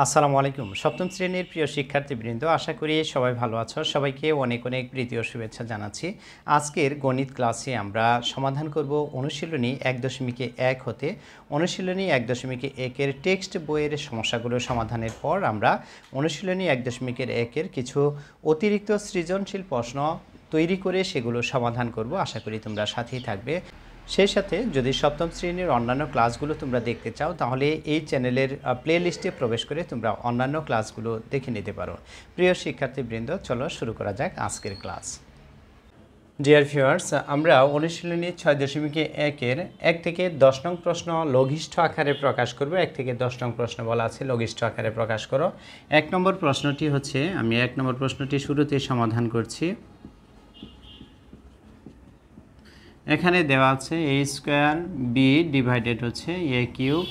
আসসালামু আলাইকুম। সপ্তম শ্রেণীর প্রিয় শিক্ষার্থীবৃন্দ, আশা করি সবাই ভালো আছো। সবাইকে অনেক অনেক প্রীতি ও শুভেচ্ছা জানাচ্ছি। আজকের গণিত ক্লাসে আমরা সমাধান করব অনুশীলনী 1.1 হতে অনুশীলনী 1.1 এর টেক্সট বইয়ের সমস্যাগুলো সমাধানের পর আমরা অনুশীলনী 1.1 এর কিছু অতিরিক্ত সৃজনশীল প্রশ্ন তৈরি করে সেগুলো সমাধান করব। আশা করি তোমরা সাথেই থাকবে। সেই সাথে যদি সপ্তম শ্রেণীর অন্যান্য ক্লাসগুলো তোমরা দেখতে চাও তাহলে এই চ্যানেলের প্লে লিস্টে প্রবেশ করে তোমরা অন্যান্য ক্লাসগুলো দেখে নিতে পারো। প্রিয় শিক্ষার্থীবৃন্দ, চলো শুরু করা যাক আজকের ক্লাস। ডিয়ার ভিউয়ার্স, আমরা অনুশীলনী 6.1 এর 1 থেকে 10 নং প্রশ্ন লঘিষ্ঠ আকারে প্রকাশ করব। 1 থেকে 10 নং প্রশ্ন বলা আছে লঘিষ্ঠ আকারে প্রকাশ করো। 1 নম্বর প্রশ্নটি হচ্ছে, আমি 1 নম্বর প্রশ্নটি শুরুতে সমাধান করছি। এখানে দেওয়া আছে a স্কয়ার b ডিভাইডেড হচ্ছে a কিউব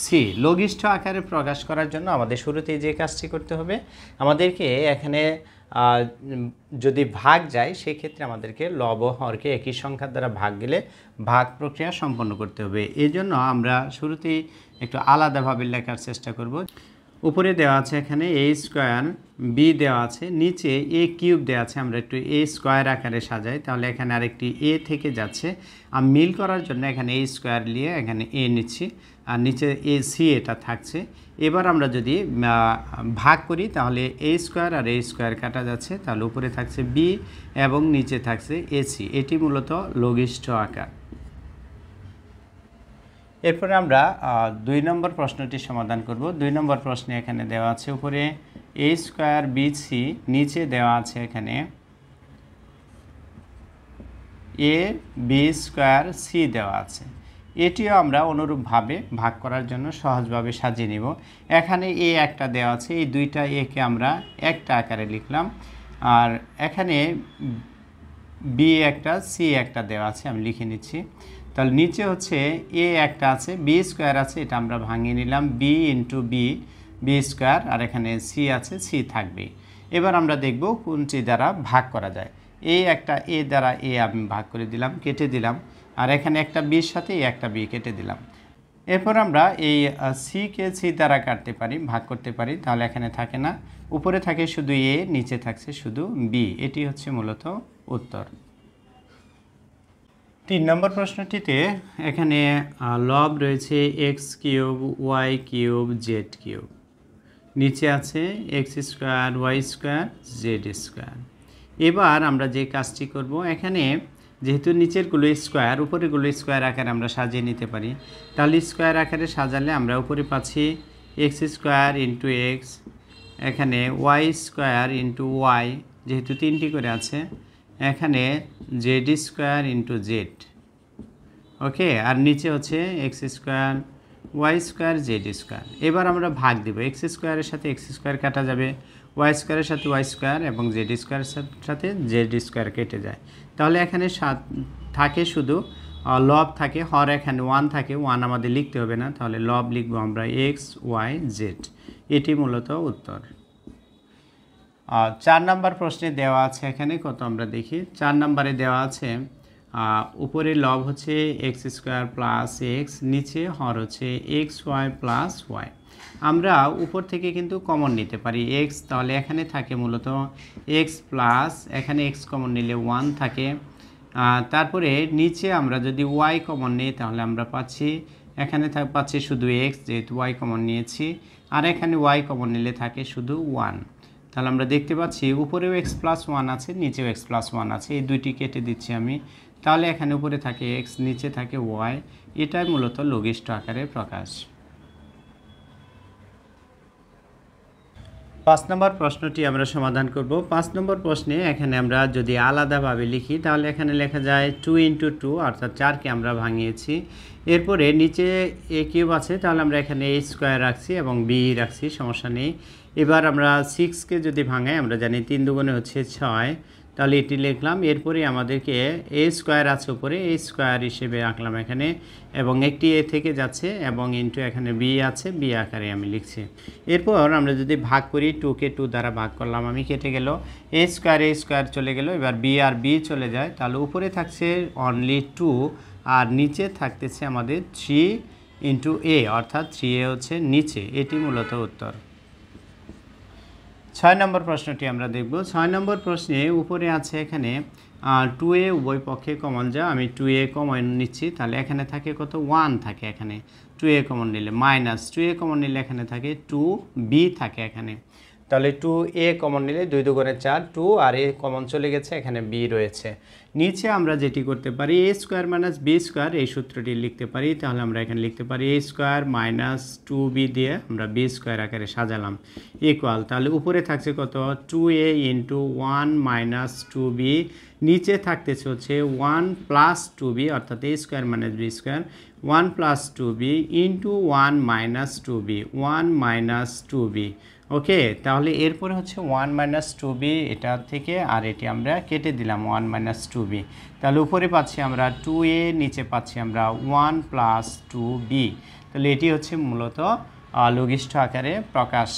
c। লঘিষ্ঠ আকারে প্রকাশ করার জন্য আমাদের শুরুতেই যে কাজটি করতে হবে, আমাদেরকে এখানে যদি ভাগ যায় সেই ক্ষেত্রে আমাদেরকে লব ও হরকে একই সংখ্যার দ্বারা ভাগ গেলে ভাগ প্রক্রিয়া সম্পন্ন করতে হবে। এই জন্য আমরা শুরুতেই একটু আলাদাভাবে লেখার চেষ্টা করব। উপরে দেওয়া আছে এখানে a স্কয়ার b দেওয়া আছে, নিচে a কিউব দেওয়া আছে। আমরা একটু a স্কয়ার আকারে সাজাই, তাহলে এখানে আরেকটি a থেকে যাচ্ছে। আর মিল করার জন্য এখানে a স্কয়ার নিয়ে এখানে a নিচ্ছি, আর নিচে a c এটা থাকছে। এবার আমরা যদি ভাগ করি তাহলে a স্কয়ার আর a স্কয়ার কাটা যাচ্ছে, তাহলে উপরে থাকছে b এবং নিচে থাকছে ac। এটি মূলত লঘিষ্ঠ আকার। এরপরে আমরা 2 নম্বর প্রশ্নটি সমাধান করব। 2 নম্বর প্রশ্নে এখানে দেওয়া আছে উপরে a স্কয়ার bc, নিচে দেওয়া আছে এখানে a b স্কয়ার c দেওয়া আছে। এটিও আমরা অনুরূপভাবে ভাগ করার জন্য সহজভাবে সাজিয়ে নিব। এখানে a একটা দেওয়া আছে, এই দুইটা a কে আমরা একটা আকারে লিখলাম, আর এখানে b একটা c একটা দেওয়া আছে, আমি লিখে নিচ্ছি। তাহলে নিচে হচ্ছে a একটা আছে, b স্কয়ার আছে, এটা আমরা ভাঙিয়ে নিলাম b ইন্টু b স্কয়ার, আর এখানে c আছে, c থাকবে। এবার আমরা দেখব কোনটি দ্বারা ভাগ করা যায়। এই একটা a দ্বারা a আমি ভাগ করে দিলাম, কেটে দিলাম, আর এখানে একটা b এর সাথে একটা b কেটে দিলাম। এরপর আমরা এই c কে c দ্বারা কাটতে পারি, ভাগ করতে পারি, তাহলে এখানে থাকে না, উপরে থাকে শুধু a, নিচে থাকছে শুধু b। এটি হচ্ছে মূলত উত্তর। 3 নম্বর প্রশ্নটিতে এখানে লব রয়েছে x cube y cube z cube, নিচে আছে x square y square z square. এবার আমরা যে কাজটি করব, এখানে যেহেতু নিচেরগুলো স্কয়ার, উপরেরগুলো স্কয়ার আকারে আমরা সাজিয়ে নিতে পারি। তাহলে স্কয়ার আকারে সাজালে আমরা উপরে পাচ্ছি x স্কয়ার ইন্টু x, এখানে y স্কয়ার ইন্টু y, যেহেতু 3টি করে আছে, এখানে z স্কয়ার ইন্টু z। ওকে, আর নিচে হচ্ছে x square y square z square. এবার আমরা ভাগ দেব, x স্কয়ারের সাথে x স্কয়ার কাটা যাবে, y স্কয়ারের সাথে y স্কয়ার এবং z স্কয়ারের সাথে z স্কয়ার কেটে যায়। তাহলে এখানে থাকে শুধু লব থাকে, হর এখানে 1 থাকে, 1 আমাদের লিখতে হবে না, তাহলে লব লিখবো আমরা x y z। এটি মূলত উত্তর। 4 নম্বর প্রশ্নে দেওয়া আছে এখানে কত আমরা দেখি। 4 নম্বরে দেওয়া আছে উপরে লব হচ্ছে x স্কয়ার প্লাস x, নিচে হর হচ্ছে x y প্লাস y। আমরা উপর থেকে কিন্তু কমন নিতে পারি x, তাহলে এখানে থাকে মূলত x প্লাস, এখানে x কমন নিলে 1 থাকে। তারপরে নিচে আমরা যদি y কমন নিই তাহলে আমরা পাচ্ছি, এখানে পাচ্ছি শুধু x, যেহেতু y কমন নিয়েছি, আর এখানে y কমন নিলে থাকে শুধু 1। তাহলে আমরা দেখতে পাচ্ছি উপরেও x প্লাস 1 আছে, নিচেও x প্লাস 1 আছে, এই দুইটি কেটে দিচ্ছি আমি। তাহলে এখানে উপরে থাকে x, নিচে থাকে y। এটাই মূলত লঘিষ্ঠ আকারে প্রকাশ। 5 নম্বর প্রশ্নটি আমরা সমাধান করব। 5 নম্বর প্রশ্নে এখানে আমরা যদি আলাদাভাবে লিখি তাহলে এখানে লেখা যায় 2 ইন্টু 2, অর্থাৎ 4কে আমরা ভাঙিয়েছি। এরপরে নিচে a কিউব আছে, তাহলে আমরা এখানে a স্কয়ার রাখছি এবং b রাখছি, সমস্যা নেই। এবার আমরা 6কে যদি ভাঙাই, আমরা জানি 3 দুগুণে হচ্ছে 6, তাহলে এটি লিখলাম। এরপরে আমাদেরকে a স্কয়ার আছে উপরে, a স্কয়ার হিসেবে আঁকলাম এখানে, এবং একটি a থেকে যাচ্ছে এবং ইন্টু এখানে b আছে, b আকারে আমি লিখছি। এরপর আমরা যদি ভাগ করি, 2কে 2 দ্বারা ভাগ করলাম, আমি কেটে গেল, a স্কয়ার চলে গেল, এবার b আর b চলে যায়, তাহলে উপরে থাকছে অনলি 2, আর নিচে থাকতেছে আমাদের 3 ইন্টু a, অর্থাৎ 3a হচ্ছে নিচে। এটি মূলত উত্তর। ছয় নম্বর প্রশ্নটি আমরা দেখব। ছয় নম্বর প্রশ্নে উপরে আছে এখানে 2a উভয় পক্ষে কমন যা আমি 2a কমন নিচ্ছি, তাহলে এখানে থাকে কত 1 থাকে, এখানে 2a কমন নিলে মাইনাস 2a কমন নিলে এখানে থাকে 2b থাকে এখানে, তাহলে 2a কমন নিলে 2 দুগুণে 4, 2 আর a কমন চলে গেছে, এখানে b রয়েছে। নিচে আমরা যেটি করতে পারি a square minus b square এই সূত্রটি লিখতে পারি, তাহলে আমরা এখানে লিখতে পারি a স্কোয়ার মাইনাস 2b দিয়ে আমরা b স্কোয়ার আকারে সাজালাম ইকুয়াল, তাহলে উপরে থাকছে কত 2a ইন্টু 1 মাইনাস 2b, নিচে থাকতেছে হচ্ছে 1 প্লাস 2b অর্থাৎ a square minus b square 1 plus 2b into 1 minus 2b 1 minus 2b। ওকে, তাহলে এরপরে হচ্ছে 1 মাইনাস 2b এটা থেকে, আর এটি আমরা কেটে দিলাম 1 মাইনাস 2b, তাহলে উপরে পাচ্ছি আমরা 2a, নিচে পাচ্ছি আমরা 1 প্লাস 2b, তাহলে এটি হচ্ছে মূলত লঘিষ্ঠ আকারে প্রকাশ।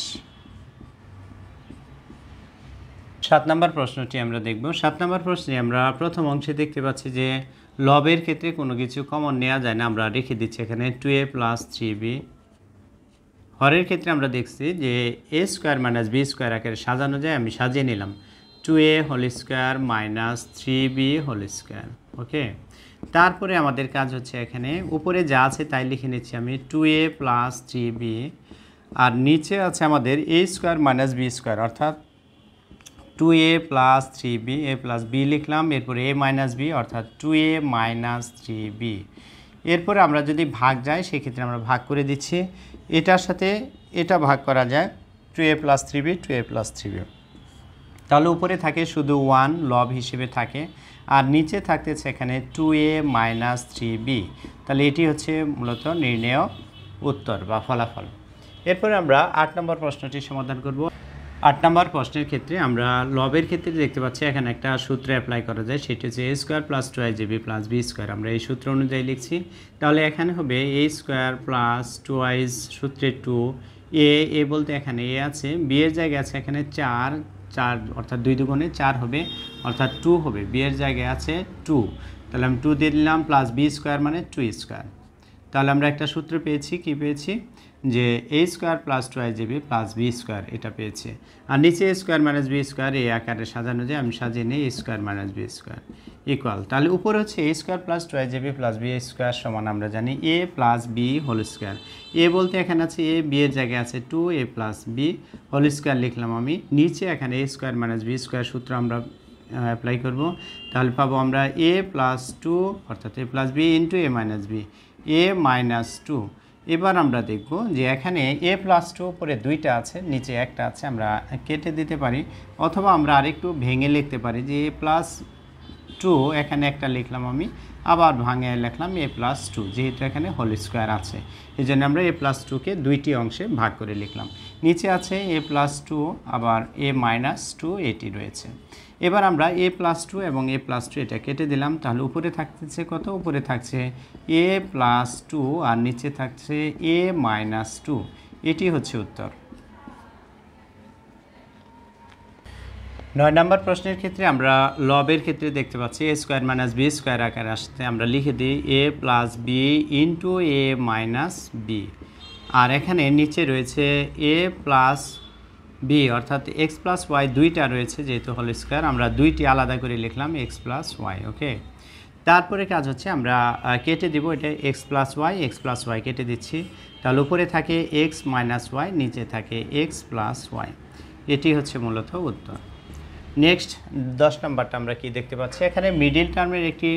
7 নম্বর প্রশ্নটি আমরা দেখব। 7 নম্বর প্রশ্নে আমরা প্রথম অংশে দেখতে পাচ্ছি যে লবের ক্ষেত্রে কোনো কিছু কমন নেওয়া যায় না, আমরা রেখে দিচ্ছি এখানে 2a প্লাস 3b। হরের ক্ষেত্রে আমরা দেখছি যে a square minus b square আকারে সাজানো যায়, আমি সাজিয়ে নিলাম 2a whole square minus 3b whole square. Okay, তারপরে আমাদের কাজ হচ্ছে এখানে উপরে যা আছে তাই লিখে নিচ্ছি আমি 2a প্লাস 3b, আর নিচে আছে আমাদের a square minus b square অর্থাৎ 2a plus 3b, a plus b লিখলাম, এরপরে a মাইনাস b অর্থাৎ 2a মাইনাস 3b। এরপরে আমরা যদি ভাগ যাই সেক্ষেত্রে আমরা ভাগ করে দিচ্ছি, এটার সাথে এটা ভাগ করা যায় 2a plus 3b 2a plus 3b, তাহলে উপরে থাকে শুধু 1 লব হিসেবে থাকে, আর নিচে থাকতেছে এখানে 2a মাইনাস 3b, তাহলে এটি হচ্ছে মূলত নির্ণেয় উত্তর বা ফলাফল। এরপরে আমরা 8 নম্বর প্রশ্নটি সমাধান করব। 8 নম্বর প্রশ্নের ক্ষেত্রে আমরা লবের ক্ষেত্রে দেখতে পাচ্ছি এখানে একটা সূত্র অ্যাপ্লাই করা যায়, সেটি হচ্ছে a square plus 2ab plus b square, আমরা এই সূত্র অনুযায়ী লিখছি, তাহলে এখানে হবে a স্কোয়ার প্লাস 2i সূত্রে 2, a বলতে এখানে a আছে, b এর জায়গায় আছে এখানে 4 অর্থাৎ 2 দুগুণে 4 হবে অর্থাৎ 2 হবে, b এর জায়গায় আছে 2, তাহলে আমি 2 দিয়ে দিলাম প্লাস b স্কোয়ার মানে 2 স্কোয়ার, তাহলে আমরা একটা সূত্র পেয়েছি, কি পেয়েছি যে a square plus 2ab plus b square এটা পেয়েছে, আর নিচে a square minus b square এই আকারে সাজানো যায়, আমি সাজিয়ে নিই a square minus b square equal, তাহলে উপরে হচ্ছে a square plus 2ab plus b square সমান আমরা জানি a plus b whole square, a বলতে এখানে আছে a, b এর জায়গায় আছে 2a plus b whole square লিখলাম আমি, নিচে এখানে a square minus b square সূত্র আমরা অ্যাপ্লাই করব, তাহলে পাবো আমরা a প্লাস 2 অর্থাৎ a plus b into a minus b a minus 2। এবার আমরা দেখব যে এখানে a প্লাস 2 উপরে 2টা আছে, নিচে একটা আছে, আমরা কেটে দিতে পারি, অথবা আমরা আরেকটু ভেঙে লিখতে পারি যে a প্লাস 2 এখানে একটা লিখলাম আমি, আবার ভাঙে লিখলাম a প্লাস 2, যেহেতু এখানে হোল স্কোয়ার আছে এই জন্য আমরা a প্লাস 2কে দুইটি অংশে ভাগ করে লিখলাম, নিচে আছে a প্লাস 2 আবার a মাইনাস 2 এটি রয়েছে। এবার আমরা a প্লাস 2 এবং a প্লাস 2 এটা কেটে দিলাম, তাহলে উপরে থাকতেছে কত, উপরে থাকছে a প্লাস 2 আর নিচে থাকছে a মাইনাস 2, এটি হচ্ছে উত্তর। 9 নম্বর প্রশ্নের ক্ষেত্রে আমরা লবের ক্ষেত্রে দেখতে পাচ্ছি a square minus b square আকারে আসতে আমরা লিখে দিই a plus b into a minus b, আর এখানে নিচে রয়েছে a প্লাস b অর্থাৎ x প্লাস y দুইটা রয়েছে, যেহেতু হোল স্কোয়ার আমরা দুইটি আলাদা করে লিখলাম x প্লাস y। ওকে, তারপরে কাজ হচ্ছে আমরা কেটে দিব, এটা x প্লাস y কেটে দিচ্ছি, তাহলে উপরে থাকে x মাইনাস y, নিচে থাকে x প্লাস y, এটি হচ্ছে মূলত উত্তর। নেক্সট 10 নম্বরটা আমরা কি দেখতে পাচ্ছি, এখানে মিডিল টার্মের একটি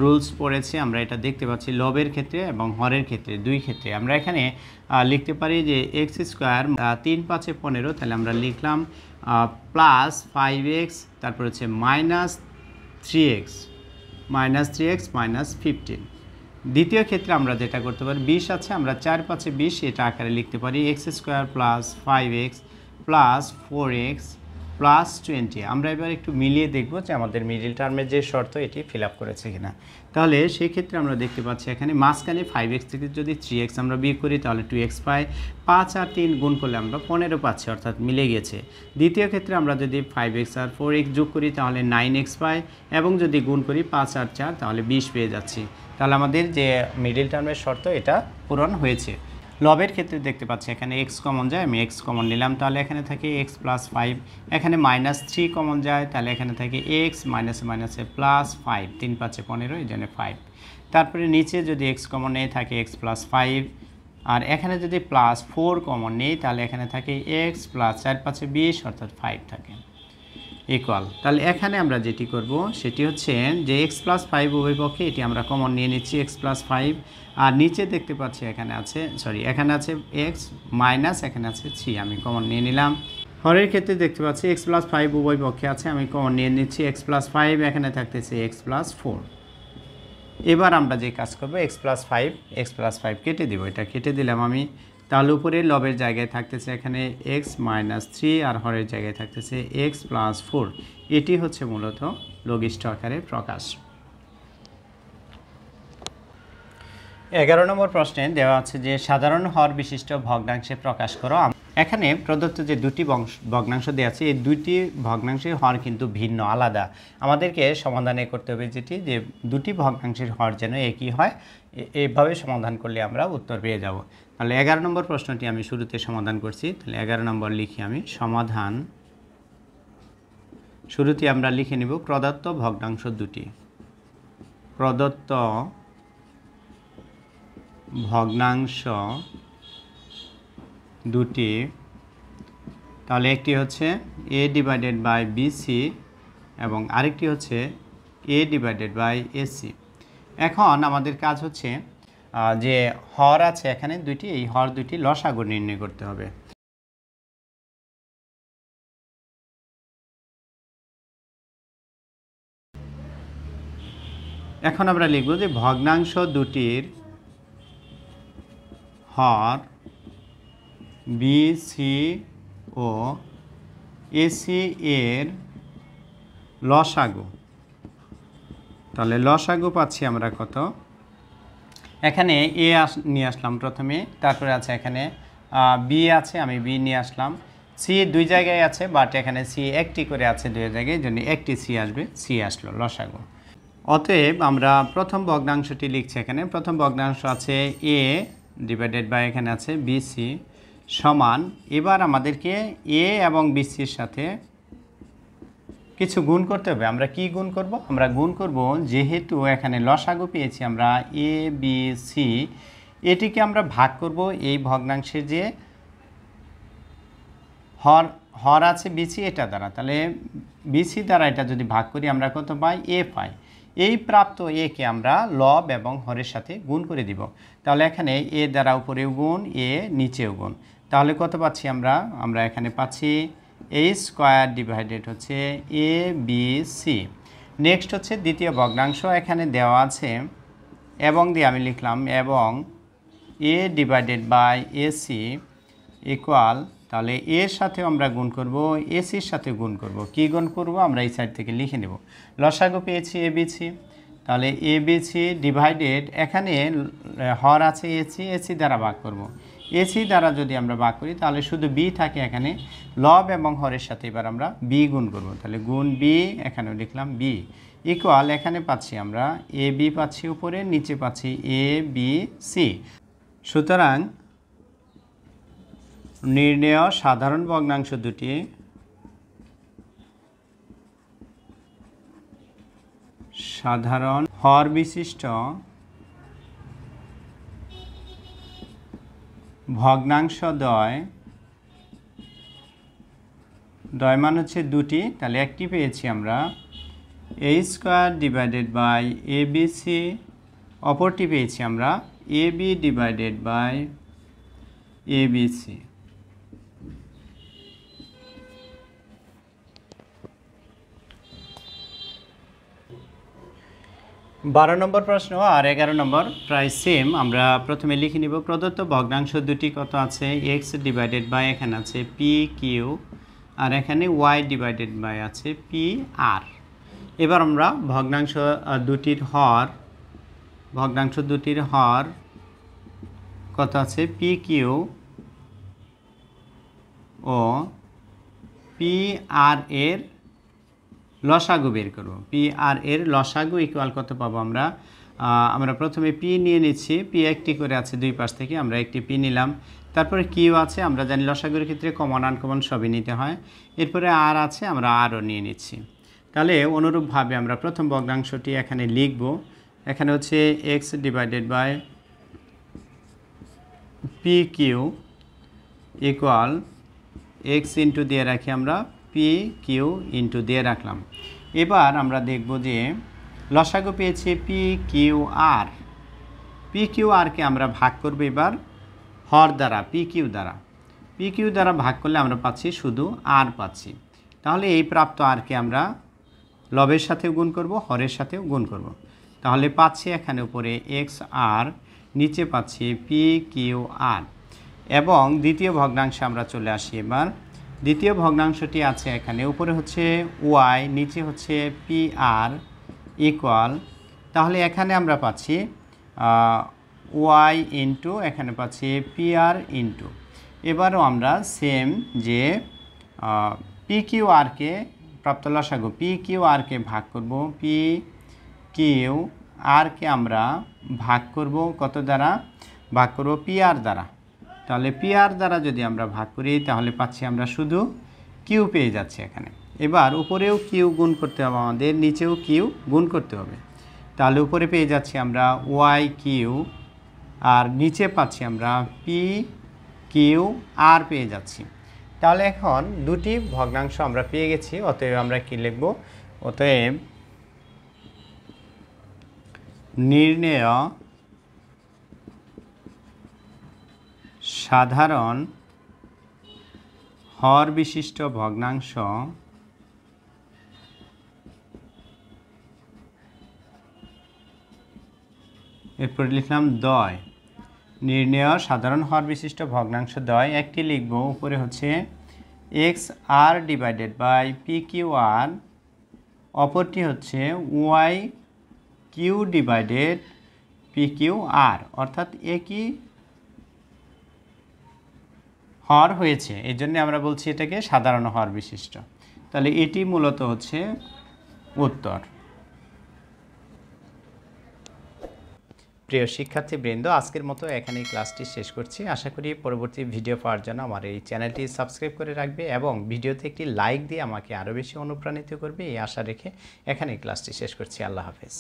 রুলস পড়েছে, আমরা এটা দেখতে পাচ্ছি লবের ক্ষেত্রে এবং হরের ক্ষেত্রে, দুই ক্ষেত্রে আমরা এখানে লিখতে পারি যে x স্কোয়ার 3 × 5 = 15, তাহলে আমরা লিখলাম প্লাস 5x, তারপর হচ্ছে মাইনাস 3x মাইনাস 15। দ্বিতীয় ক্ষেত্রে আমরা যেটা করতে পারি 20 আছে, আমরা 4 × 5 = 20 এটা আকারে লিখতে পারি x square plus 5x plus 4x plus 20। আমরা এবার একটু মিলিয়ে দেখব যে আমাদের মিডিল টার্মের যে শর্ত এটি ফিল আপ করেছে কিনা, তাহলে সেই ক্ষেত্রে আমরা দেখতে পাচ্ছি এখানে মাঝখানে 5x থেকে যদি 3x আমরা বিয়োগ করি তাহলে 2x পাই, 5 আর 3 গুণ করলে আমরা 15 পাচ্ছি অর্থাৎ মিলে গেছে। দ্বিতীয় ক্ষেত্রে আমরা যদি 5x আর 4x যোগ করি তাহলে 9x পাই, এবং যদি গুণ করি 5 আর 4 তাহলে 20 পেয়ে যাচ্ছি, তাহলে আমাদের যে মিডিল টার্মের শর্ত এটা পূরণ হয়েছে। লবের ক্ষেত্রে দেখতে পাচ্ছি এখানে এক্স কমন যায়, আমি এক্স কমন নিলাম, তাহলে এখানে থাকে এক্স প্লাস 5, এখানে -3 কমন যায়, তাহলে এখানে থাকে এক্স মাইনাসে প্লাস 5, 3 5 15, এই জন্য 5। তারপরে নিচে যদি এক্স কমন নেই থাকে এক্স প্লাস 5, আর এখানে যদি +4 কমন নেই তাহলে এখানে থাকে এক্স প্লাস 4 5 20, অর্থাৎ 5 থাকে ইকুয়াল। তাহলে এখানে আমরা যেটি করব সেটি হচ্ছে যে এক্স প্লাস 5 উভয় পক্ষে এটি আমরা কমন নিয়ে নিচ্ছি এক্স প্লাস 5, আর নিচে দেখতে পাচ্ছি এখানে আছে এখানে আছে এক্স মাইনাস এখানে আছে 3, আমি কমন নিয়ে নিলাম। হরের ক্ষেত্রে দেখতে পাচ্ছি এক্স প্লাস 5 উভয় পক্ষে আছে, আমি কমন নিয়ে নিচ্ছি এক্স প্লাস 5, এখানে থাকতেছে এক্স প্লাস 4। এবার আমরা যে কাজ করব এক্স প্লাস 5 কেটে দেবো, এটা কেটে দিলাম আমি, তাহলে উপরে লবের জায়গায় থাকতেছে এখানে এক্স মাইনাস 3 আর হরের জায়গায় থাকতেছে এক্স প্লাস 4। এটি হচ্ছে মূলত লঘিষ্ঠ আকারে প্রকাশ। 11 নম্বর প্রশ্নে দেওয়া আছে যে সাধারণ হর বিশিষ্ট ভগ্নাংশে প্রকাশ করো। এখানে প্রদত্ত যে দুটি ভগ্নাংশ দেওয়া আছে এই দুটি ভগ্নাংশের হর কিন্তু ভিন্ন, আলাদা। আমাদেরকে সমাধানে করতে হবে যেটি যে দুটি ভগ্নাংশের হর যেন একই হয়, এইভাবে সমাধান করলে আমরা উত্তর পেয়ে যাব। তাহলে 11 নম্বর প্রশ্নটি আমি শুরুতে সমাধান করছি, তাহলে 11 নম্বর লিখি আমি সমাধান। শুরুতে আমরা লিখে নিব প্রদত্ত ভগ্নাংশ দুটি, প্রদত্ত ভগ্নাংশ দুটি, তাহলে একটি হচ্ছে a ডিভাইডেড বাই বিসি এবং আরেকটি হচ্ছে a ডিভাইডেড বাই এসি। এখন আমাদের কাজ হচ্ছে যে হর আছে এখানে দুইটি, এই হর দুটি লসাগু নির্ণয় করতে হবে। এখন আমরা লিখব যে ভগ্নাংশ দুটির হর বিসি ও এসি এর লসাগু। তাহলে লসাগু পাচ্ছি আমরা কত, এখানে এ নিয়ে আসলাম প্রথমে, তারপরে আছে এখানে বি আছে, আমি বি নিয়ে আসলাম, সি দুই জায়গায় আছে বাট এখানে সি একটি করে আছে দুই জায়গায়, এই জন্য একটি সি আসবে, সি আসলো লসাগু। অতএব আমরা প্রথম ভগ্নাংশটি লিখছি, এখানে প্রথম ভগ্নাংশ আছে এ ডিভাইডেড বাই এখানে আছে বিসি সমান, এবার আমাদেরকে এ এবং বিসির সাথে কিছু গুণ করতে হবে। আমরা কি গুণ করব? আমরা গুণ করব যেহেতু এখানে লসাগু পেয়েছি আমরা এ বি সি, এটিকে আমরা ভাগ করব এই ভগ্নাংশের যে হর আছে বিসি এটা দ্বারা, তাহলে বিসি দ্বারা এটা যদি ভাগ করি আমরা কত পাই? এ পাই। এই প্রাপ্ত এ কে আমরা লব এবং হরের সাথে গুণ করে দিব। তাহলে এখানে এ দ্বারা উপরেও গুণ, এ নিচেও গুণ, তাহলে কত পাচ্ছি আমরা এখানে পাচ্ছি এ স্কোয়ার ডিভাইডেড হচ্ছে এ বি সি। নেক্সট হচ্ছে দ্বিতীয় ভগ্নাংশ, এখানে দেওয়া আছে এবং দিয়ে আমি লিখলাম এবং এ ডিভাইডেড বাই এসি ইকুয়াল, তাহলে এর সাথেও আমরা গুণ করব, এসির সাথে গুণ করব। কি গুণ করব আমরা এই সাইড থেকে লিখে নেব। লসাগু পেয়েছি এ বি সি, তাহলে এ বি সি ডিভাইডেড এখানে হর আছে এসি, এসি দ্বারা ভাগ করব। এসি দ্বারা যদি আমরা ভাগ করি তাহলে শুধু বি থাকে, এখানে লব এবং হরের সাথে এবার আমরা বি গুণ করব, তাহলে গুণ বি, এখানেও লিখলাম বি ইকুয়াল, এখানে পাচ্ছি আমরা এ বি পাচ্ছি উপরে, নিচে পাচ্ছি এ বি সি। সুতরাং নির্ণেয় সাধারণ ভগ্নাংশ দুটি সাধারণ হর বিশিষ্ট ভগ্নাংশদ্বয়, দ্বয় মান হচ্ছে দুটি, তাহলে একটি পেয়েছি আমরা A square divided by A B C, অপরটি পেয়েছি আমরা A B divided by A B C. বারো নম্বর প্রশ্ন আর 11 নম্বর প্রায় সেম, আমরা প্রথমে লিখে নিব প্রদত্ত ভগ্নাংশ দুটি কত আছে, এক্স ডিভাইডেড বাই এখানে আছে পি কিউ আর এখানে ওয়াই ডিভাইডেড বাই আছে পি আর। এবার আমরা ভগ্নাংশ দুটির হর কত আছে P Q O P R এর লসাগু বের করব। পি আর এর লসাগু ইকুয়াল কত পাবো আমরা, আমরা প্রথমে পি নিয়ে নিচ্ছি, পি একটি করে আছে দুই পাশ থেকে, আমরা একটি পি নিলাম। তারপরে কিউ আছে, আমরা জানি লসাগুর ক্ষেত্রে কমন আনকমন সবই নিতে হয়। এরপরে আর আছে, আমরা আরও নিয়ে নিচ্ছি। তাহলে অনুরূপভাবে আমরা প্রথম ভগ্নাংশটি এখানে লিখব। এখানে হচ্ছে x divided by P q equal x into দিয়ে রাখি আমরা পি কিউ ইন্টু দিয়ে রাখলাম। এবার আমরা দেখব যে লসাগু পেয়েছি পি কিউ আর। পি কিউ আরকে আমরা ভাগ করব এবার হর দ্বারা, পি কিউ দ্বারা। পি কিউ দ্বারা ভাগ করলে আমরা পাচ্ছি শুধু আর পাচ্ছি। তাহলে এই প্রাপ্ত আরকে আমরা লবের সাথেও গুণ করব, হরের সাথেও গুণ করব। তাহলে পাচ্ছি এখানে উপরে এক্স আর, নিচে পাচ্ছি পি কিউ আর। এবং দ্বিতীয় ভগ্নাংশে আমরা চলে আসি। এবার দ্বিতীয় ভগ্নাংশটি আছে এখানে, উপরে হচ্ছে ওয়াই, নিচে হচ্ছে পি আর ইকুয়াল, তাহলে এখানে আমরা পাচ্ছি ওয়াই ইন্টু, এখানে পাচ্ছি পি আর ইন্টু। এবারও আমরা সেম যে পি কিউ আরকে প্রাপ্ত লসাগু পি কিউ আরকে ভাগ করব, পি কিউ আরকে আমরা ভাগ করব কত দ্বারা? ভাগ করব পি আর দ্বারা। তাহলে পি আর দ্বারা যদি আমরা ভাগ করি তাহলে পাচ্ছি আমরা শুধু কিউ পেয়ে যাচ্ছি এখানে। এবার উপরেও কিউ গুণ করতে হবে আমাদের, নিচেও কিউ গুণ করতে হবে। তাহলে উপরে পেয়ে যাচ্ছি আমরা ওয়াই কিউ, আর নিচে পাচ্ছি আমরা পি কিউ আর পেয়ে যাচ্ছি। তাহলে এখন দুটি ভগ্নাংশ আমরা পেয়ে গেছি। অতএব আমরা কি লিখব? অতএব নির্ণেয় সাধারণ হর বিশিষ্ট ভগ্নাংশ এরপরে লিখলাম দয়। নির্ণেয় সাধারণ হর বিশিষ্ট ভগ্নাংশ দয় একটি লিখব, উপরে হচ্ছে X R divided by P Q R, অপরটি হচ্ছে Y Q divided P Q R, অর্থাৎ একই হর হয়েছে, এই জন্য আমরা বলছি এটাকে সাধারণ হর বিশিষ্ট। তাহলে এটি মূলত হচ্ছে উত্তর। প্রিয় শিক্ষার্থীবৃন্দ, আজকের মতো এখানেই ক্লাসটি শেষ করছি। আশা করি পরবর্তী ভিডিও পাওয়ার জন্য আমার এই চ্যানেলটি সাবস্ক্রাইব করে রাখবে এবং ভিডিওতে একটি লাইক দিয়ে আমাকে আরও বেশি অনুপ্রাণিত করবে, এই আশা রেখে এখানেই ক্লাসটি শেষ করছি। আল্লাহ হাফেজ।